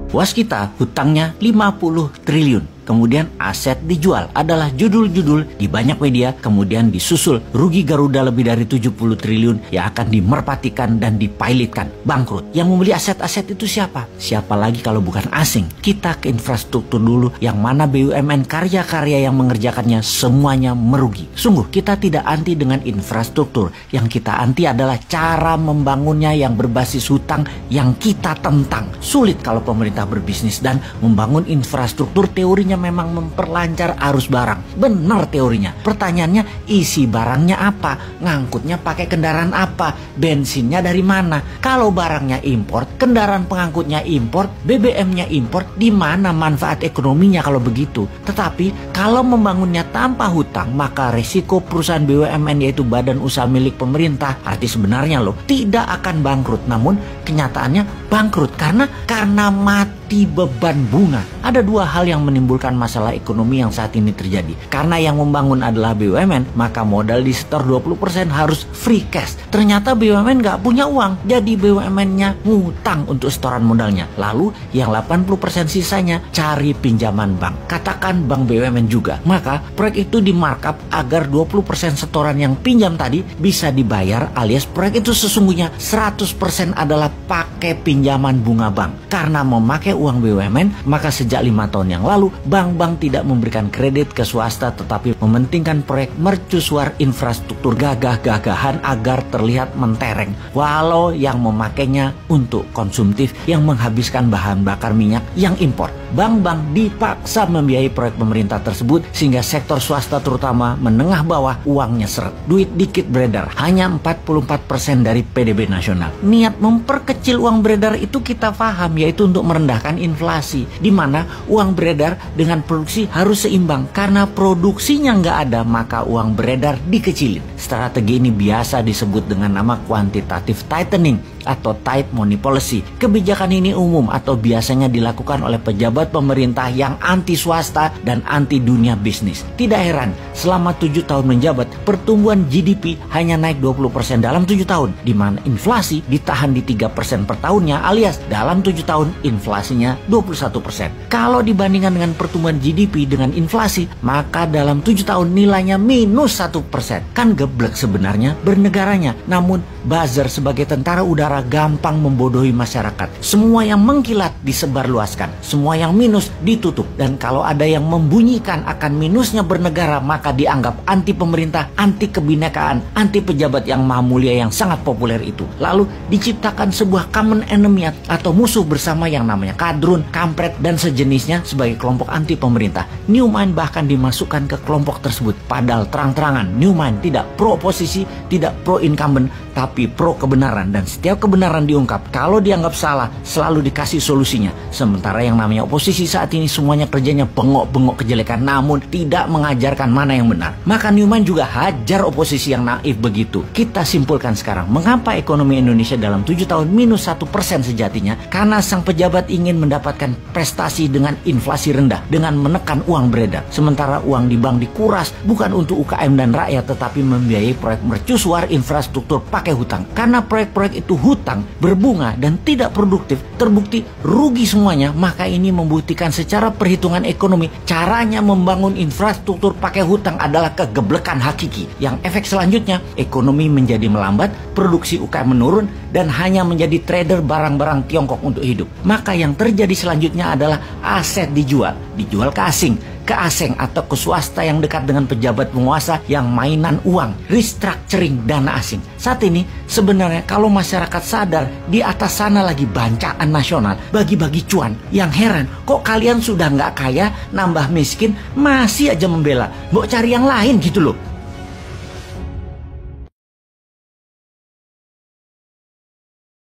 Waskita hutangnya 50 triliun. Kemudian aset dijual adalah judul-judul di banyak media, kemudian disusul rugi Garuda lebih dari 70 triliun yang akan dimerpatikan dan dipilotkan, bangkrut. Yang membeli aset-aset itu siapa? Siapa lagi kalau bukan asing? Kita ke infrastruktur dulu, yang mana BUMN karya-karya yang mengerjakannya semuanya merugi. Sungguh kita tidak anti dengan infrastruktur, yang kita anti adalah cara membangunnya yang berbasis hutang yang kita tentang. Sulit kalau pemerintah berbisnis dan membangun infrastruktur, teorinya memang memperlancar arus barang. Benar teorinya. Pertanyaannya, isi barangnya apa? Ngangkutnya pakai kendaraan apa? Bensinnya dari mana? Kalau barangnya impor, kendaraan pengangkutnya impor, BBM-nya impor, di mana manfaat ekonominya kalau begitu? Tetapi kalau membangunnya tanpa hutang, maka resiko perusahaan BUMN yaitu badan usaha milik pemerintah, arti sebenarnya loh, tidak akan bangkrut. Namun kenyataannya bangkrut karena mati beban bunga. Ada dua hal yang menimbulkan masalah ekonomi yang saat ini terjadi. Karena yang membangun adalah BUMN, maka modal disetor 20% harus free cash. Ternyata BUMN nggak punya uang, jadi BUMN-nya ngutang untuk setoran modalnya. Lalu yang 80% sisanya cari pinjaman bank. Katakan bank BUMN juga. Maka proyek itu di markup agar 20% setoran yang pinjam tadi bisa dibayar, alias proyek itu sesungguhnya 100% adalah pakai pinjaman bunga bank. Karena memakai uang BUMN, maka sejak 5 tahun yang lalu bank-bank tidak memberikan kredit ke swasta, tetapi mementingkan proyek mercusuar infrastruktur gagah-gagahan agar terlihat mentereng, walau yang memakainya untuk konsumtif yang menghabiskan bahan bakar minyak yang impor. Bank-bank dipaksa membiayai proyek pemerintah tersebut sehingga sektor swasta terutama menengah bawah uangnya seret. Duit dikit beredar, hanya 44% dari PDB nasional. Niat memperkecil uang beredar itu kita paham, yaitu untuk merendahkan inflasi, di mana uang beredar dengan produksi harus seimbang. Karena produksinya nggak ada, maka uang beredar dikecilin. Strategi ini biasa disebut dengan nama quantitative tightening atau tight money policy. Kebijakan ini umum atau biasanya dilakukan oleh pejabat pemerintah yang anti swasta dan anti dunia bisnis. Tidak heran, selama 7 tahun menjabat, pertumbuhan GDP hanya naik 20% dalam 7 tahun, di mana inflasi ditahan di 3% per tahunnya, alias dalam 7 tahun inflasinya 21%. Kalau dibandingkan dengan pertumbuhan GDP dengan inflasi, maka dalam 7 tahun nilainya minus 1%. Kan geblek sebenarnya bernegaranya. Namun buzzer sebagai tentara udara gampang membodohi masyarakat. Semua yang mengkilat disebarluaskan, semua yang minus ditutup. Dan kalau ada yang membunyikan akan minusnya bernegara, maka dianggap anti pemerintah, anti kebinekaan, anti pejabat yang maha mulia yang sangat populer itu. Lalu diciptakan sebuah common enemy atau musuh bersama yang namanya kadrun, kampret, dan sejenisnya sebagai kelompok anti pemerintah. Newmind bahkan dimasukkan ke kelompok tersebut. Padahal terang-terangan Newmind tidak pro oposisi, tidak pro incumbent, tapi pro kebenaran. Dan setiap kebenaran diungkap, kalau dianggap salah selalu dikasih solusinya. Sementara yang namanya oposisi saat ini semuanya kerjanya bengok-bengok kejelekan, namun tidak mengajarkan mana yang benar. Maka Newman juga hajar oposisi yang naif begitu. Kita simpulkan sekarang, mengapa ekonomi Indonesia dalam 7 tahun minus 1% sejatinya? Karena sang pejabat ingin mendapatkan prestasi dengan inflasi rendah, dengan menekan uang beredar. Sementara uang di bank dikuras bukan untuk UKM dan rakyat, tetapi membiayai proyek mercusuar infrastruktur pakai hutang. Karena proyek-proyek itu hutang, berbunga, dan tidak produktif, terbukti rugi semuanya. Maka ini membuktikan secara perhitungan ekonomi, caranya membangun infrastruktur pakai hutang adalah kegeblekan hakiki. Yang efek selanjutnya, ekonomi menjadi melambat, produksi UKM menurun, dan hanya menjadi trader barang-barang Tiongkok untuk hidup. Maka yang terjadi selanjutnya adalah aset dijual ke asing atau ke swasta yang dekat dengan pejabat penguasa yang mainan uang, restructuring dana asing. Saat ini sebenarnya kalau masyarakat sadar di atas sana lagi bancaan nasional, bagi-bagi cuan. Yang heran, kok kalian sudah nggak kaya, nambah miskin, masih aja membela, mau cari yang lain gitu loh.